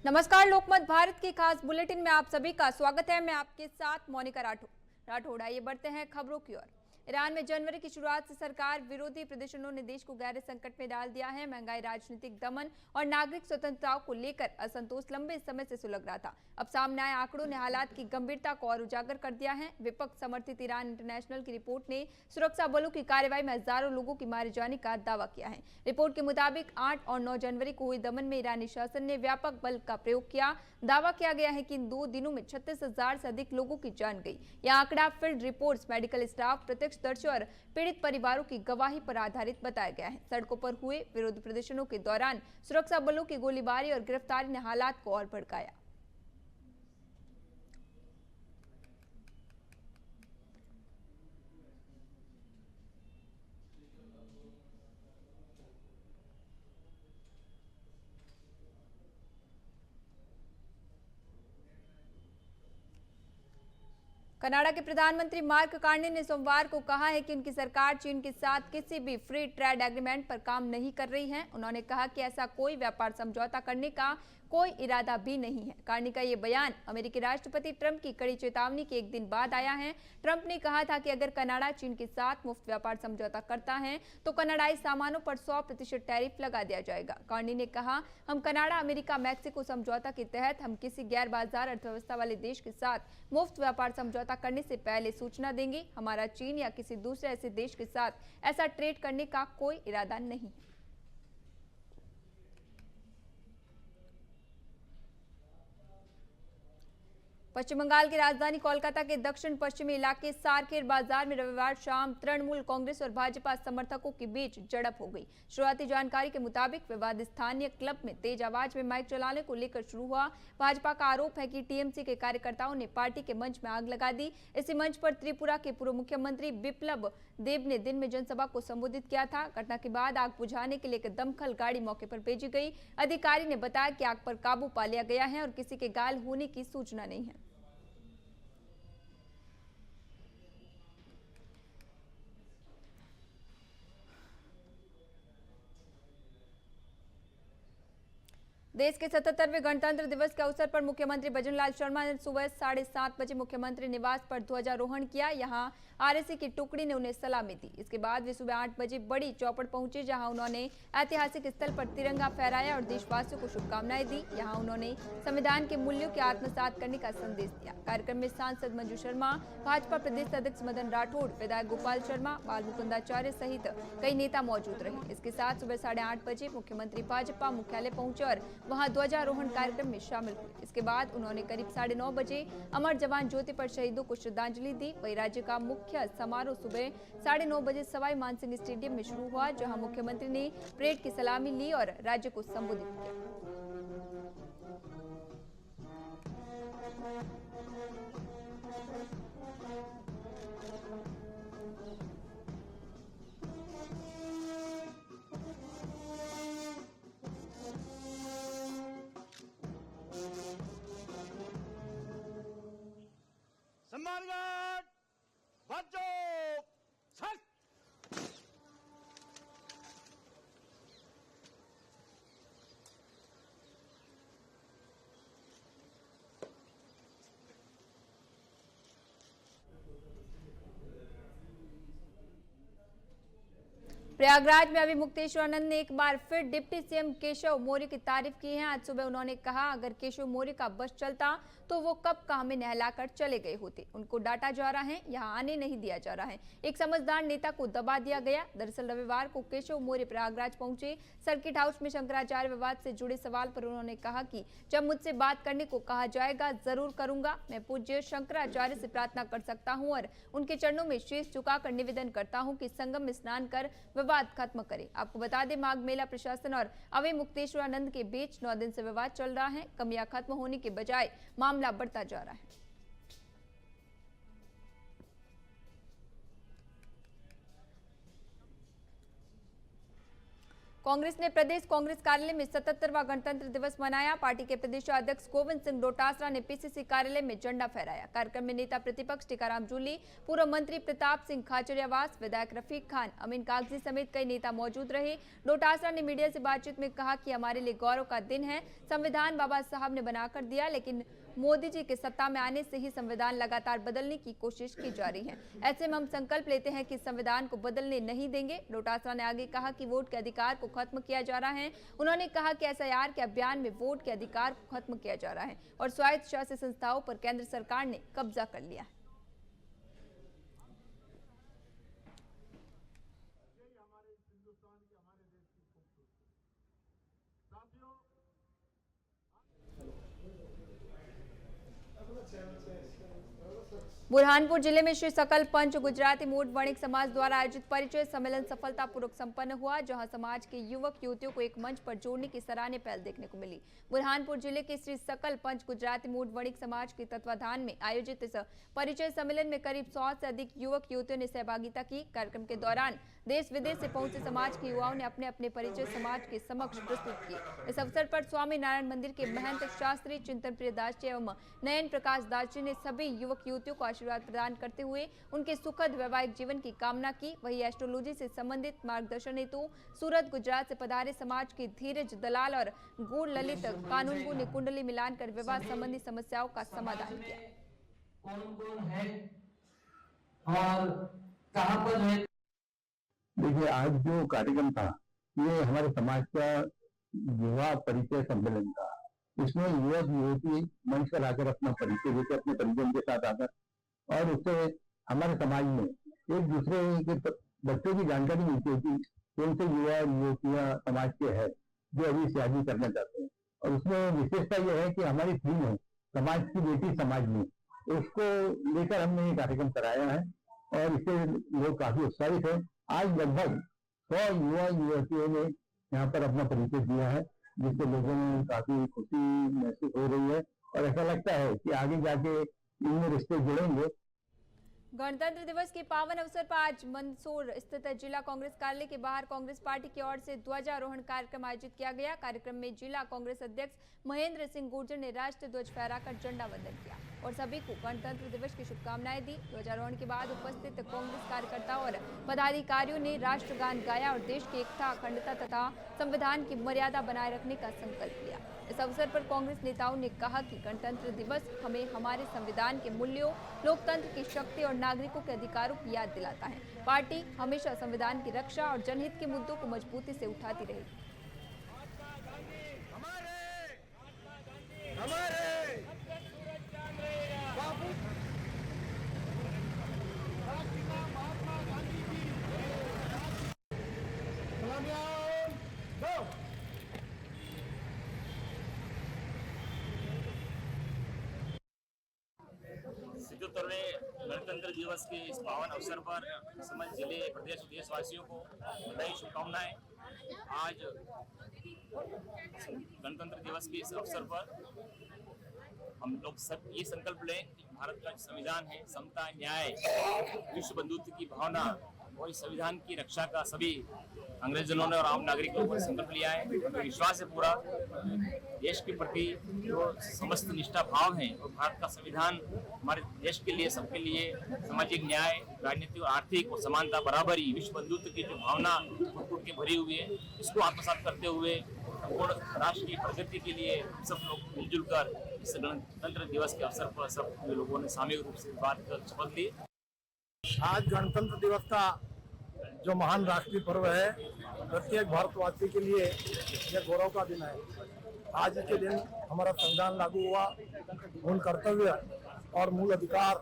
नमस्कार, लोकमत भारत की खास बुलेटिन में आप सभी का स्वागत है। मैं आपके साथ मोनिका राठौड़। आइए बढ़ते हैं खबरों की ओर। ईरान में जनवरी की शुरुआत से सरकार विरोधी प्रदर्शनों ने देश को गहरे संकट में डाल दिया है। महंगाई, राजनीतिक दमन और नागरिक स्वतंत्रताओं को लेकर असंतोष लंबे समय से सुलग रहा था। अब सामने आए आंकड़ों ने हालात की गंभीरता को और उजागर कर दिया है। विपक्ष समर्थित ईरान इंटरनेशनल की रिपोर्ट ने सुरक्षा बलों की कार्रवाई में हजारों लोगों की मारे जाने का दावा किया है। रिपोर्ट के मुताबिक 8 और 9 जनवरी को हुए दमन में ईरानी शासन ने व्यापक बल का प्रयोग किया। दावा किया गया है कि इन 2 दिनों में 36,000 से अधिक लोगों की जान गई। यह आंकड़ा फील्ड रिपोर्ट्स, मेडिकल स्टाफ, प्रत्यक्षदर्शी और पीड़ित परिवारों की गवाही पर आधारित बताया गया है। सड़कों पर हुए विरोध प्रदर्शनों के दौरान सुरक्षा बलों की गोलीबारी और गिरफ्तारी ने हालात को और भड़काया। कनाडा के प्रधानमंत्री मार्क कार्नी ने सोमवार को कहा है कि उनकी सरकार चीन के साथ किसी भी फ्री ट्रेड एग्रीमेंट पर काम नहीं कर रही है। उन्होंने कहा कि ऐसा कोई व्यापार समझौता करने का कोई इरादा भी नहीं है। कार्नी का ये बयान अमेरिकी राष्ट्रपति ट्रंप की कड़ी चेतावनी के एक दिन बाद आया है। ट्रंप ने कहा था कि अगर कनाडा चीन के साथ मुफ्त व्यापार समझौता करता है तो कनाडाई सामानों पर 100% टैरिफ लगा दिया जाएगा। कार्नी ने कहा, हम कनाडा, अमेरिका, मैक्सिको समझौता के तहत हम किसी गैर बाजार अर्थव्यवस्था वाले देश के साथ मुफ्त व्यापार समझौता करने से पहले सूचना देंगे। हमारा चीन या किसी दूसरे ऐसे देश के साथ ऐसा ट्रेड करने का कोई इरादा नहीं है। पश्चिम बंगाल की राजधानी कोलकाता के दक्षिण पश्चिमी इलाके सारखेर बाजार में रविवार शाम तृणमूल कांग्रेस और भाजपा समर्थकों के बीच झड़प हो गई। शुरुआती जानकारी के मुताबिक विवाद स्थानीय क्लब में तेज आवाज में माइक चलाने को लेकर शुरू हुआ। भाजपा का आरोप है कि टीएमसी के कार्यकर्ताओं ने पार्टी के मंच में आग लगा दी। इसी मंच पर त्रिपुरा के पूर्व मुख्यमंत्री बिप्लब देब ने दिन में जनसभा को संबोधित किया था। घटना के बाद आग बुझाने के लिए एक दमकल गाड़ी मौके पर भेजी गई। अधिकारी ने बताया कि आग पर काबू पा लिया गया है और किसी के घायल होने की सूचना नहीं है। देश के 77वें गणतंत्र दिवस के अवसर पर मुख्यमंत्री भजनलाल शर्मा ने सुबह 7:30 बजे मुख्यमंत्री निवास पर ध्वजारोहण किया। यहां आरएसी की टुकड़ी ने उन्हें सलामी दी। इसके बाद वे सुबह 8 बजे बड़ी चौपड़ पहुंचे, जहां उन्होंने ऐतिहासिक स्थल पर तिरंगा फहराया और देशवासियों को शुभकामनाएं दी। यहां उन्होंने संविधान के मूल्यों के आत्मसात करने का संदेश दिया। कार्यक्रम में सांसद मंजू शर्मा, भाजपा प्रदेश अध्यक्ष मदन राठौड़, विधायक गोपाल शर्मा, बाल मुकुंदाचार्य सहित कई नेता मौजूद रहे। इसके साथ सुबह 8:30 बजे मुख्यमंत्री भाजपा मुख्यालय पहुंचे और वहां ध्वजारोहण कार्यक्रम में शामिल हुए। इसके बाद उन्होंने करीब 9:30 बजे अमर जवान ज्योति पर शहीदों को श्रद्धांजलि दी। वहीं राज्य का मुख्य समारोह सुबह 9:30 बजे सवाई मानसिंह स्टेडियम में शुरू हुआ, जहां मुख्यमंत्री ने परेड की सलामी ली और राज्य को संबोधित किया। सम्मानगढ़ बच्चों छठ प्रयागराज में अभी मुक्तेश्वरानंद ने एक बार फिर डिप्टी सीएम केशव मौर्य की तारीफ की है। आज सुबह उन्होंने कहा, अगर केशव मौर्य का बस चलता तो वो कब का हमें नहलाकर चले गए होते। उनको डांटा जा रहा है, यहाँ आने नहीं दिया जा रहा है। एक समझदार नेता को दबा दिया गया। दरअसल रविवार को केशव मौर्य प्रयागराज पहुंचे। सर्किट हाउस में शंकराचार्य विवाद से जुड़े सवाल पर उन्होंने कहा कि जब मुझसे बात करने को कहा जाएगा जरूर करूंगा। मैं पूज्य शंकराचार्य से प्रार्थना कर सकता हूँ और उनके चरणों में शीश झुकाकर निवेदन करता हूँ कि संगम में स्नान कर विवाद खत्म करें। आपको बता दें, माघ मेला प्रशासन और अवय मुक्तेश्वरानंद के बीच 9 दिन से विवाद चल रहा है। कमियां खत्म होने के बजाय मामला बढ़ता जा रहा है। कांग्रेस ने प्रदेश कांग्रेस कार्यालय में 77वां गणतंत्र दिवस मनाया। पार्टी के प्रदेश अध्यक्ष गोविंद सिंह डोटासरा ने पीसीसी कार्यालय में झंडा फहराया। कार्यक्रम में नेता प्रतिपक्ष टीकाराम जूली, पूर्व मंत्री प्रताप सिंह खाचरियावास, विधायक रफीक खान, अमीन कागजी समेत कई नेता मौजूद रहे। डोटासरा ने मीडिया से बातचीत में कहा कि हमारे लिए गौरव का दिन है। संविधान बाबा साहब ने बनाकर दिया, लेकिन मोदी जी के सत्ता में आने से ही संविधान लगातार बदलने की कोशिश की जा रही है। ऐसे में हम संकल्प लेते हैं कि संविधान को बदलने नहीं देंगे। डोटासरा ने आगे कहा कि वोट के अधिकार को खत्म किया जा रहा है। उन्होंने कहा कि एसआईआर के अभियान में वोट के अधिकार को खत्म किया जा रहा है और स्वायत्त शासित संस्थाओं पर केंद्र सरकार ने कब्जा कर लिया है। बुरहानपुर जिले में श्री सकल पंच गुजराती मूड वणिक समाज द्वारा आयोजित परिचय सम्मेलन सफलतापूर्वक संपन्न हुआ, जहां समाज के युवक युवतियों को एक मंच पर जोड़ने की सराहनीय पहल देखने को मिली। बुरहानपुर जिले के श्री सकल पंच गुजराती मूड वणिक समाज के तत्वाधान में आयोजित इस परिचय सम्मेलन में करीब 100 से अधिक युवक युवतियों ने सहभागिता की। कार्यक्रम के दौरान देश विदेश से पहुंचे समाज के युवाओं ने अपने अपने परिचय समाज के समक्ष प्रस्तुत किए। इस अवसर पर स्वामी नारायण मंदिर के महंत शास्त्री चिंतन प्रिय दास जी एवं नयन प्रकाश दास जी ने सभी युवक युवतियों को आशीर्वाद प्रदान करते हुए उनके सुखद वैवाहिक जीवन की कामना की। वही एस्ट्रोलॉजी से संबंधित मार्गदर्शन हेतु सूरत गुजरात से पधारे समाज के धीरज दलाल और गुड़ ललित कानूनगो ने कुंडली मिलान कर विवाह संबंधी समस्याओं का समाधान किया। कौन है और कहां पर है? देखिए, आज जो कार्यक्रम था ये हमारे समाज का युवा परिचय सम्मेलन था। इसमें युवक युवती मंच पर आकर अपना परिचय देते, अपने परिजन के साथ आकर, और उससे हमारे समाज में एक दूसरे के बच्चों की जानकारी मिलती है कि कौन से युवा युवतियां समाज के हैं जो अभी शादी करना चाहते हैं। और उसमें विशेषता यह है कि हमारी थीम है समाज की बेटी समाज में, उसको लेकर हमने ये कार्यक्रम कराया है और इससे लोग काफी उत्साहित है। आज लगभग 100 युवा युवतियों ने यहाँ पर अपना परिचय दिया है, जिससे लोगों में काफी खुशी महसूस हो रही है और ऐसा लगता है कि आगे जाके इनमें रिश्ते जुड़ेंगे। गणतंत्र दिवस के पावन अवसर पर आज मंदसौर स्थित जिला कांग्रेस कार्यालय के बाहर कांग्रेस पार्टी की ओर से ध्वजारोहण कार्यक्रम आयोजित किया गया। कार्यक्रम में जिला कांग्रेस अध्यक्ष महेंद्र सिंह गुर्जर ने राष्ट्रीय ध्वज फहराकर झंडा वंदन किया और सभी को गणतंत्र दिवस की शुभकामनाएं दी। ध्वजारोहण के बाद उपस्थित कांग्रेस कार्यकर्ताओं और पदाधिकारियों ने राष्ट्रगान गाया और देश की एकता, अखंडता तथा संविधान की मर्यादा बनाए रखने का संकल्प लिया। इस अवसर पर कांग्रेस नेताओं ने कहा कि गणतंत्र दिवस हमें हमारे संविधान के मूल्यों, लोकतंत्र की शक्ति और नागरिकों के अधिकारों की याद दिलाता है। पार्टी हमेशा संविधान की रक्षा और जनहित के मुद्दों को मजबूती से उठाती रहेगी। गणतंत्र दिवस के इस पावन अवसर पर समस्त जिले, प्रदेश, देशवासियों को बधाई, शुभकामनाएं। आज गणतंत्र दिवस के इस अवसर पर हम लोग सब ये संकल्प लें कि भारत का संविधान है, समता, न्याय, विश्व बंधुत्व की भावना और इस संविधान की रक्षा का सभी अंग्रेजों ने और आम नागरिकों को संकल्प लिया है। हमें विश्वास है पूरा देश के प्रति जो समस्त निष्ठा भाव है और भारत का संविधान हमारे देश के लिए, सबके लिए सामाजिक न्याय, राजनीतिक और आर्थिक और समानता, बराबरी, विश्व बंधुत्व की जो भावना फूट के भरी हुई है, इसको आत्मसात करते हुए संपूर्ण राष्ट्र की प्रगति के लिए सब लोग मिलजुल कर इस गणतंत्र दिवस के अवसर पर सब लोगों ने सामूहिक रूप से बात कर शपथ ली। आज गणतंत्र दिवस का जो महान राष्ट्रीय पर्व है, प्रत्येक भारतवासी के लिए यह गौरव का दिन है। आज के दिन हमारा संविधान लागू हुआ। उन कर्तव्य और मूल अधिकार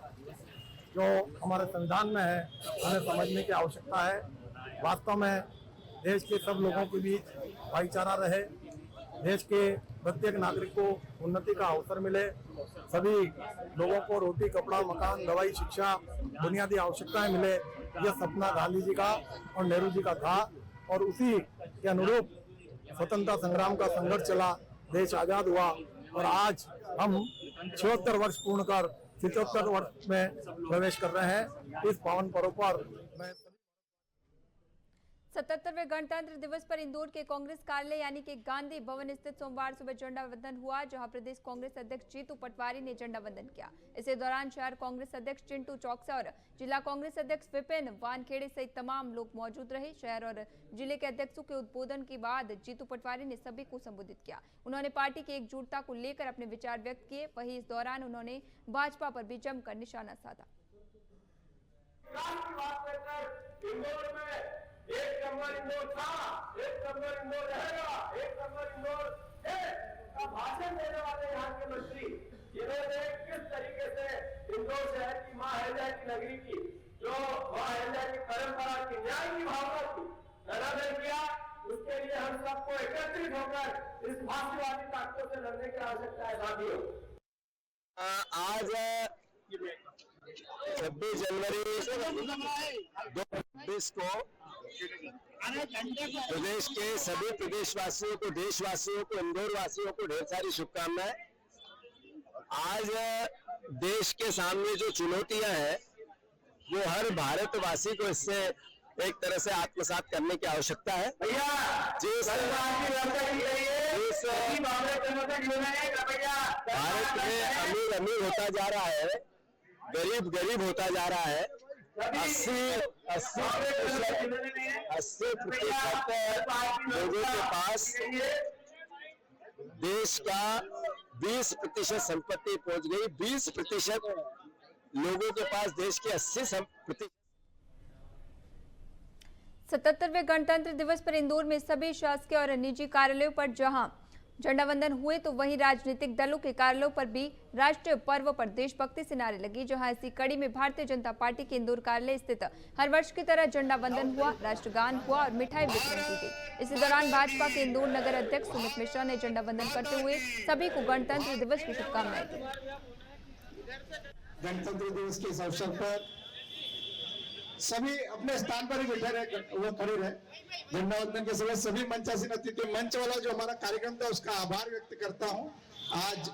जो हमारे संविधान में है, हमें समझने की आवश्यकता है। वास्तव में देश के सब लोगों के बीच भाईचारा रहे, देश के प्रत्येक नागरिक को उन्नति का अवसर मिले, सभी लोगों को रोटी, कपड़ा, मकान, दवाई, शिक्षा, बुनियादी आवश्यकताएं मिले, यह सपना गांधी जी का और नेहरू जी का था और उसी के अनुरूप स्वतंत्रता संग्राम का संघर्ष चला, देश आजाद हुआ और आज हम 76 वर्ष पूर्ण कर 77 वर्ष में प्रवेश कर रहे हैं। इस पावन पर्व पर मैं 77वें गणतंत्र दिवस पर इंदौर के कांग्रेस कार्यालय यानी कि गांधी भवन स्थित सोमवार सुबह झंडा वंदन हुआ, जहां प्रदेश कांग्रेस अध्यक्ष जीतू पटवारी ने झंडा वंदन किया। इसी दौरान शहर कांग्रेस अध्यक्ष चिंटू चौकसा और जिला कांग्रेस अध्यक्ष विपिन वानखेड़े सहित तमाम लोग मौजूद रहे। शहर और जिले के अध्यक्षों के उद्बोधन के बाद जीतू पटवारी ने सभी को संबोधित किया। उन्होंने पार्टी की एकजुटता को लेकर अपने विचार व्यक्त किए। वहीं इस दौरान उन्होंने भाजपा पर भी जमकर निशाना साधा। इंदौर में एक नंबर इंदौर था, एक नंबर इंदौर रहेगा, एक नंबर इंदौर है का भाषण देने वाले यहाँ के मंत्री, जिन्होंने किस तरीके से इंदौर शहर की मां अहिल्या की नगरी की, जो मां अहिल्या की परंपरा की, न्याय की भावना की अनादर किया, उसके लिए हम सबको एकत्रित होकर इस फांसीवादी ताकतों से लड़ने की आवश्यकता है। साथियों, आज 26 जनवरी 2020 को प्रदेश के सभी प्रदेशवासियों को, देशवासियों को, इंदौर वासियों को ढेर सारी शुभकामनाएं। आज देश के सामने जो चुनौतियां हैं वो हर भारतवासी को इससे एक तरह से आत्मसात करने की आवश्यकता है। जिस भारत में अमीर अमीर होता जा रहा है, गरीब गरीब होता जा रहा है, 80% लोगों के पास देश का 20% संपत्ति पहुंच गई। 20% लोगों के पास देश की 80%। 77वें गणतंत्र दिवस पर इंदौर में सभी शासकीय और निजी कार्यालयों पर जहां झंडा वंदन हुए, तो वहीं राजनीतिक दलों के कार्यालयों पर भी राष्ट्रीय पर्व पर देशभक्ति से नारे लगी। जहां इसी कड़ी में भारतीय जनता पार्टी के इंदौर कार्यालय स्थित हर वर्ष की तरह झंडा वंदन हुआ, राष्ट्रगान हुआ और मिठाई वितरण की गई। इसी दौरान भाजपा के इंदौर नगर अध्यक्ष सुमित मिश्रा ने झंडा वंदन करते हुए सभी को गणतंत्र दिवस की शुभकामनाएं दी। गणतंत्र दिवस के इस अवसर पर सभी अपने स्थान पर ही बैठे रहे, वो खड़े रहे। झंडा वंदन के समय सभी मंचासीन अतिथि, मंच वाला जो हमारा कार्यक्रम था उसका आभार व्यक्त करता हूं। आज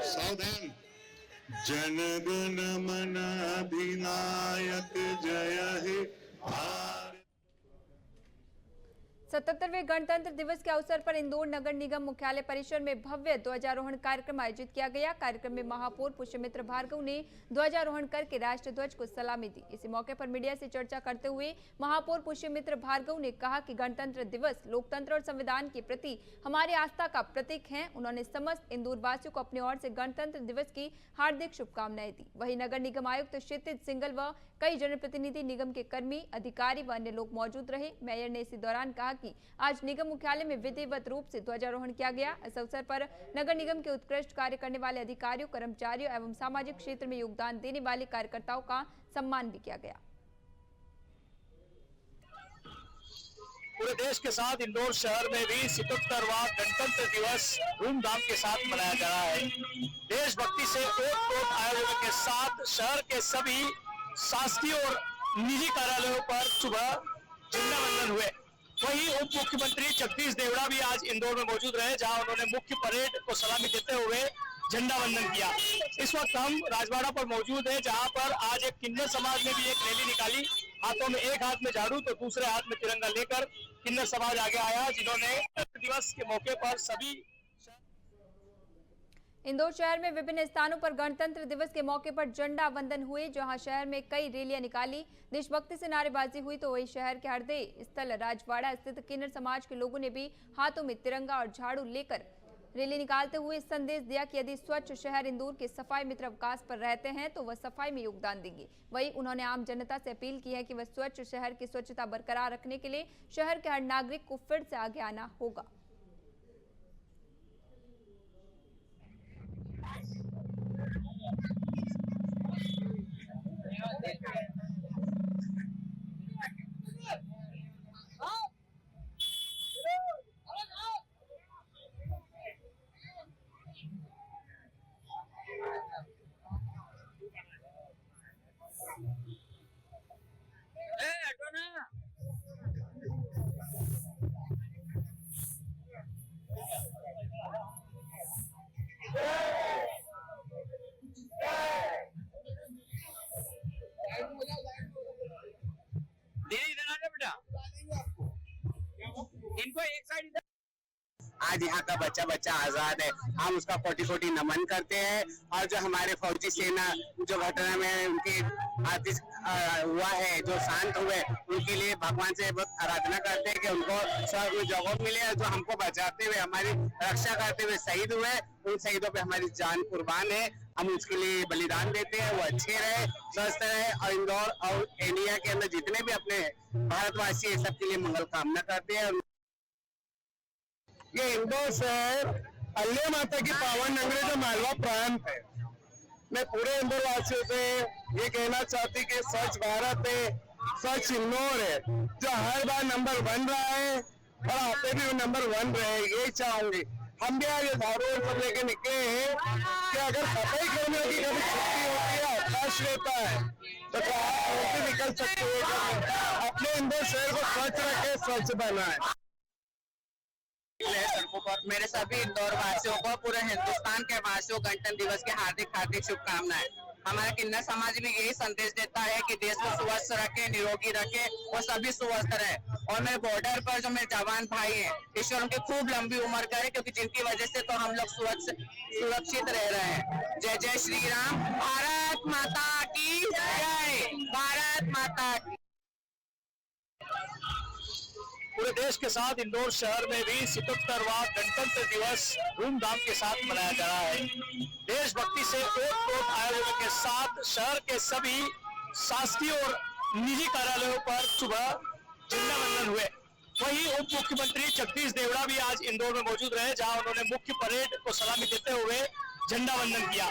सावधान। जनगण मन अधिनायक जय हे भारत। 77वें गणतंत्र दिवस के अवसर पर इंदौर नगर निगम मुख्यालय परिसर में भव्य ध्वजारोहण कार्यक्रम आयोजित किया गया। कार्यक्रम में महापौर पुष्यमित्र भार्गव ने ध्वजारोहण करके राष्ट्रीय ध्वज को सलामी दी। इसी मौके पर मीडिया से चर्चा करते हुए महापौर पुष्यमित्र भार्गव ने कहा कि गणतंत्र दिवस लोकतंत्र और संविधान के प्रति हमारी आस्था का प्रतीक है। उन्होंने समस्त इंदौर वासियों को अपनी ओर से गणतंत्र दिवस की हार्दिक शुभकामनाएं दी। वहीं नगर निगम आयुक्त क्षितिज सिंगल व कई जनप्रतिनिधि, निगम के कर्मी, अधिकारी व अन्य लोग मौजूद रहे। मेयर ने इसी दौरान कहा कि आज निगम मुख्यालय में विधिवत रूप से ध्वजारोहण किया गया। इस अवसर पर नगर निगम के उत्कृष्ट कार्य करने वाले अधिकारियों, कर्मचारियों एवं सामाजिक क्षेत्र में योगदान देने वाले कार्यकर्ताओं का सम्मान भी किया गया। पूरे देश के साथ इंदौर शहर में भी 77वां गणतंत्र दिवस धूमधाम के साथ मनाया जा रहा है। देशभक्ति से ओत-प्रोत आयोजनों के साथ शहर के सभी शासकीय और निजी कार्यालयों पर सुबह झंडा वंदन हुए। वहीं उप मुख्यमंत्री जगदीश देवड़ा भी आज इंदौर में मौजूद रहे, जहां उन्होंने मुख्य परेड को सलामी देते हुए झंडा वंदन किया। इस वक्त हम राजवाड़ा पर मौजूद हैं, जहां पर आज एक किन्नर समाज ने भी एक रैली निकाली। हाथों में एक हाथ में झाड़ू तो दूसरे हाथ में तिरंगा लेकर किन्नर समाज आगे आया, जिन्होंने दिवस के मौके पर सभी इंदौर शहर में विभिन्न स्थानों पर गणतंत्र दिवस के मौके पर झंडा वंदन हुए। जहां शहर में कई रैलियां निकाली, देशभक्ति से नारेबाजी हुई, तो वही शहर के हृदय स्थल राजवाड़ा स्थित किन्नर समाज के लोगों ने भी हाथों में तिरंगा और झाड़ू लेकर रैली निकालते हुए संदेश दिया कि यदि स्वच्छ शहर इंदौर के सफाई मित्र अवकाश पर रहते हैं तो वह सफाई में योगदान देंगे। वहीं उन्होंने आम जनता से अपील की है कि वह स्वच्छ शहर की स्वच्छता बरकरार रखने के लिए शहर के हर नागरिक को फिर से आगे आना होगा। आज यहाँ का बच्चा बच्चा आजाद है। हम उसका कोटि कोटि नमन करते हैं और जो हमारे फौजी सेना जो घटना में उनकी हुआ है, जो शांत हुए, उनके लिए भगवान से बहुत आराधना करते हैं कि उनको स्वर्ग में जगह मिले। और जो हमको बचाते हुए, हमारी रक्षा करते हुए शहीद हुए, उन शहीदों पे हमारी जान कुर्बान है। हम उसके लिए बलिदान देते हैं। वो अच्छे रहे, स्वस्थ रहे और इंदौर और इंडिया के अंदर जितने भी अपने भारतवासी है सबके लिए मंगल कामना करते हैं। ये इंदौर शहर अल्ले माता की पावन नगरी जो मालवा प्रांत है। मैं पूरे इंदौर वासियों से ये कहना चाहती कि स्वच्छ भारत है, स्वच्छ इंदौर है, जो हर बार नंबर 1 रहा है और आते भी नंबर 1 रहे, यही चाहूंगी। हम भी आज धारों सब लेके निकले हैं कि अगर सफाई कर्मियों की कभी छुट्टी होती है, अवकाश रहता है, तो क्या आप निकल सकते हैं? अपने इंदौर शहर को स्वच्छ रखे, स्वच्छ बनाए। सड़कों पर मेरे सभी इंदौर वासियों को, पूरे हिंदुस्तान के वासियों गणतंत्र दिवस की हार्दिक हार्दिक शुभकामनाएं। हमारा किन्नर समाज भी यही संदेश देता है कि देश को स्वस्थ रखे, निरोगी रखे और सभी स्वस्थ रहे। और मेरे बॉर्डर पर जो मेरे जवान भाई हैं, ईश्वर उनकी खूब लंबी उम्र करे, क्योंकि जिनकी वजह से तो हम लोग सुरक्षित रह रहे हैं। जय जय श्री राम। भारत माता की जय। भारत माता की। पूरे देश के साथ इंदौर शहर में भी 77वां गणतंत्र दिवस धूमधाम के साथ मनाया जा रहा है। देशभक्ति से ओत-प्रोत आयोजनों के साथ शहर के सभी शासकीय और निजी कार्यालयों पर सुबह झंडा वंदन हुए। वहीं उप मुख्यमंत्री जगदीश देवड़ा भी आज इंदौर में मौजूद रहे, जहां उन्होंने मुख्य परेड को सलामी देते हुए झंडा वंदन किया।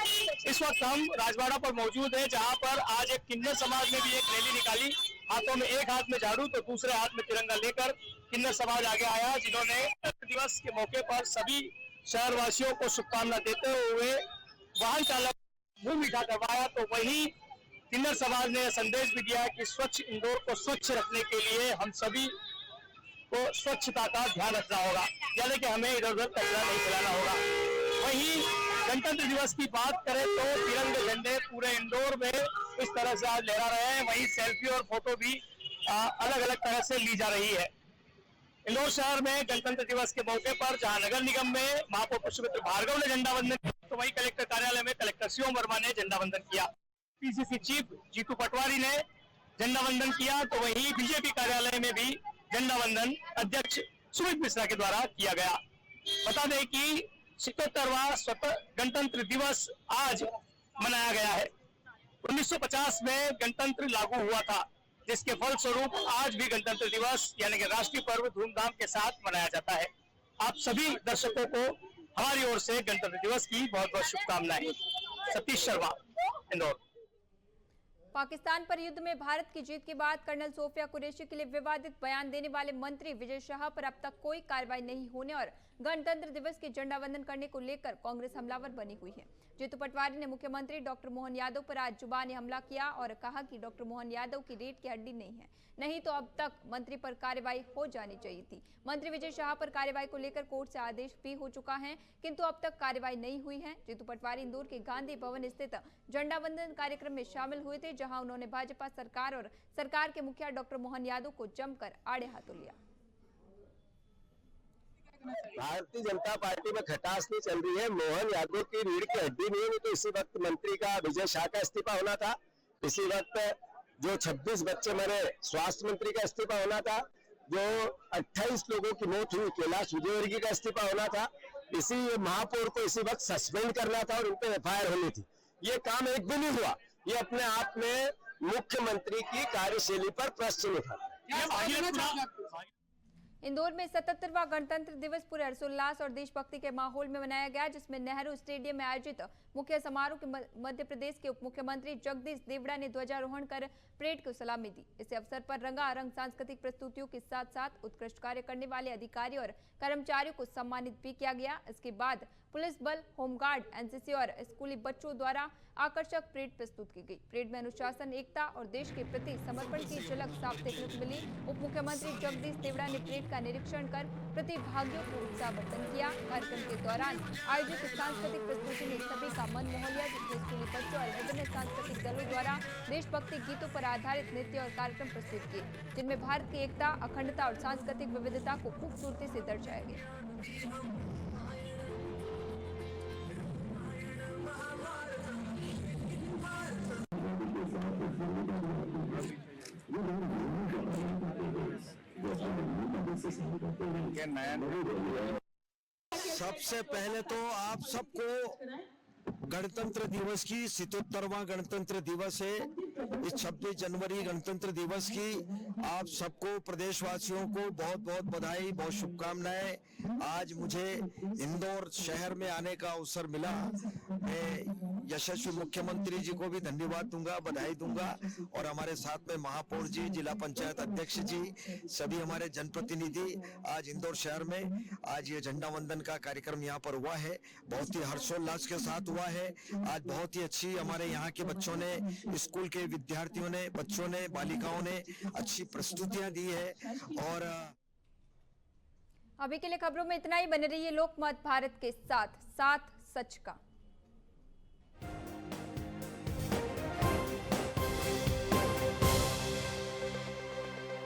इस वक्त हम राजवाड़ा पर मौजूद है, जहां पर आज एक किन्नर समाज ने भी एक रैली निकाली। हाथों में एक हाथ में झाड़ू तो दूसरे हाथ में तिरंगा लेकर किन्नर समाज आगे आया, जिन्होंने दिवस के मौके पर सभी शहरवासियों को शुभकामना देते हुए वाहन चालक मुंह मीठा करवाया। तो वहीं किन्नर समाज ने संदेश भी दिया कि स्वच्छ इंदौर को स्वच्छ रखने के लिए हम सभी को स्वच्छता का ध्यान रखना होगा, यानी कि हमें इधर उधर कचरा नहीं फैलाना होगा। वहीं गणतंत्र दिवस की बात करें तो तिरंगे झंडे पूरे इंदौर में इस तरह से आज लहरा रहे हैं। वहीं सेल्फी और फोटो भी अलग अलग तरह से ली जा रही है। इंदौर शहर में गणतंत्र दिवस के मौके पर जहां नगर निगम में महापौर पुष्पमित्र भार्गव ने झंडा वंदन किया, तो वहीं कलेक्टर कार्यालय में कलेक्टर शिवम वर्मा ने झंडा वंदन किया। पीसीसी चीफ जीतू पटवारी ने झंडा वंदन किया, तो वहीं बीजेपी कार्यालय में भी झंडा वंदन अध्यक्ष सुमित मिश्रा के द्वारा किया गया। बता दें कि 77वां गणतंत्र दिवस आज मनाया गया है। 1950 में गणतंत्र लागू हुआ था, जिसके फलस्वरूप आज भी गणतंत्र दिवस यानी कि राष्ट्रीय पर्व धूमधाम के साथ मनाया जाता है। आप सभी दर्शकों को हमारी ओर से गणतंत्र दिवस की बहुत बहुत शुभकामनाएं। सतीश शर्मा, इंदौर। पाकिस्तान पर युद्ध में भारत की जीत के बाद कर्नल सोफिया कुरैशी के लिए विवादित बयान देने वाले मंत्री विजय शाह पर अब तक कोई कार्रवाई नहीं होने और गणतंत्र दिवस के झंडा वंदन करने को लेकर कांग्रेस हमलावर बनी हुई है। जीतू पटवारी ने मुख्यमंत्री डॉक्टर मोहन यादव पर आज जुबानी हमला किया और कहा कि डॉक्टर मोहन यादव की रीढ़ की हड्डी नहीं है, नहीं तो अब तक मंत्री पर कार्रवाई हो जानी चाहिए थी। मंत्री विजय शाह पर कार्रवाई को लेकर कोर्ट से आदेश भी हो चुका है, किंतु अब तक कार्रवाई नहीं हुई है। जीतू पटवारी इंदौर के गांधी भवन स्थित झंडा वंदन कार्यक्रम में शामिल हुए थे, जहां उन्होंने भाजपा सरकार और सरकार के मुखिया डॉक्टर मोहन यादव को जमकर आड़े हाथों लिया। भारतीय जनता पार्टी में खटास नहीं चल रही है। मोहन यादव की रीढ़ की हड्डी नहीं है, तो इसी वक्त मंत्री का विजय शाह का इस्तीफा होना था। इसी वक्त जो 26 बच्चे मरे, स्वास्थ्य मंत्री का इस्तीफा होना था। जो 28 लोगों की मौत हुई, कैलाश विजयवर्गीय का इस्तीफा होना था। इसी महापौर को इसी वक्त सस्पेंड करना था और उन पर एफआईआर होनी थी। ये काम एक भी नहीं हुआ। ये अपने आप में मुख्यमंत्री की कार्यशैली पर प्रश्न उठा। इंदौर में 77वां गणतंत्र दिवस पूरे हर्षोल्लास और देशभक्ति के माहौल में मनाया गया, जिसमें नेहरू स्टेडियम में आयोजित मुख्य समारोह के मध्य प्रदेश के उप मुख्यमंत्री जगदीश देवड़ा ने ध्वजारोहण कर परेड को सलामी दी। इस अवसर पर रंगारंग सांस्कृतिक प्रस्तुतियों के साथ साथ उत्कृष्ट कार्य करने वाले अधिकारी और कर्मचारियों को सम्मानित भी किया गया। इसके बाद पुलिस बल, होमगार्ड, एनसीसी और स्कूली बच्चों द्वारा आकर्षक परेड प्रस्तुत की गई। परेड में अनुशासन, एकता और देश के प्रति समर्पण की झलक साफ देखने को मिली। उप मुख्यमंत्री जगदीश देवड़ा ने परेड का निरीक्षण कर प्रतिभागियों को उत्साहवर्धन किया। कार्यक्रम के दौरान आयोजित सांस्कृतिक प्रस्तुति में सभी का मन मोह लिया, जिसमें स्कूली बच्चों और विभिन्न सांस्कृतिक दलों द्वारा देशभक्ति गीतों पर आधारित नृत्य और कार्यक्रम प्रस्तुत किए, जिनमें भारत की एकता, अखंडता और सांस्कृतिक विविधता को खूबसूरती से दर्शाया गया। सबसे पहले तो आप सबको गणतंत्र दिवस की 77वां गणतंत्र दिवस है। इस 26 जनवरी गणतंत्र दिवस की आप सबको प्रदेशवासियों को बहुत बहुत बधाई, बहुत शुभकामनाएं। आज मुझे इंदौर शहर में आने का अवसर मिला। मैं यशस्वी मुख्यमंत्री जी को भी धन्यवाद दूंगा, बधाई दूंगा, और हमारे साथ में महापौर जी, जिला पंचायत अध्यक्ष जी, सभी हमारे जनप्रतिनिधि आज इंदौर शहर में आज ये झंडा वंदन का कार्यक्रम यहाँ पर हुआ है। बहुत ही हर्षोल्लास के साथ हुआ है। आज बहुत ही अच्छी हमारे यहाँ के बच्चों ने, स्कूल के विद्यार्थियों ने, बच्चों ने, बालिकाओं ने अच्छी प्रस्तुतियां दी है। और अभी के लिए खबरों में इतना ही। बने रहिए लोकमत भारत के साथ, साथ सच का।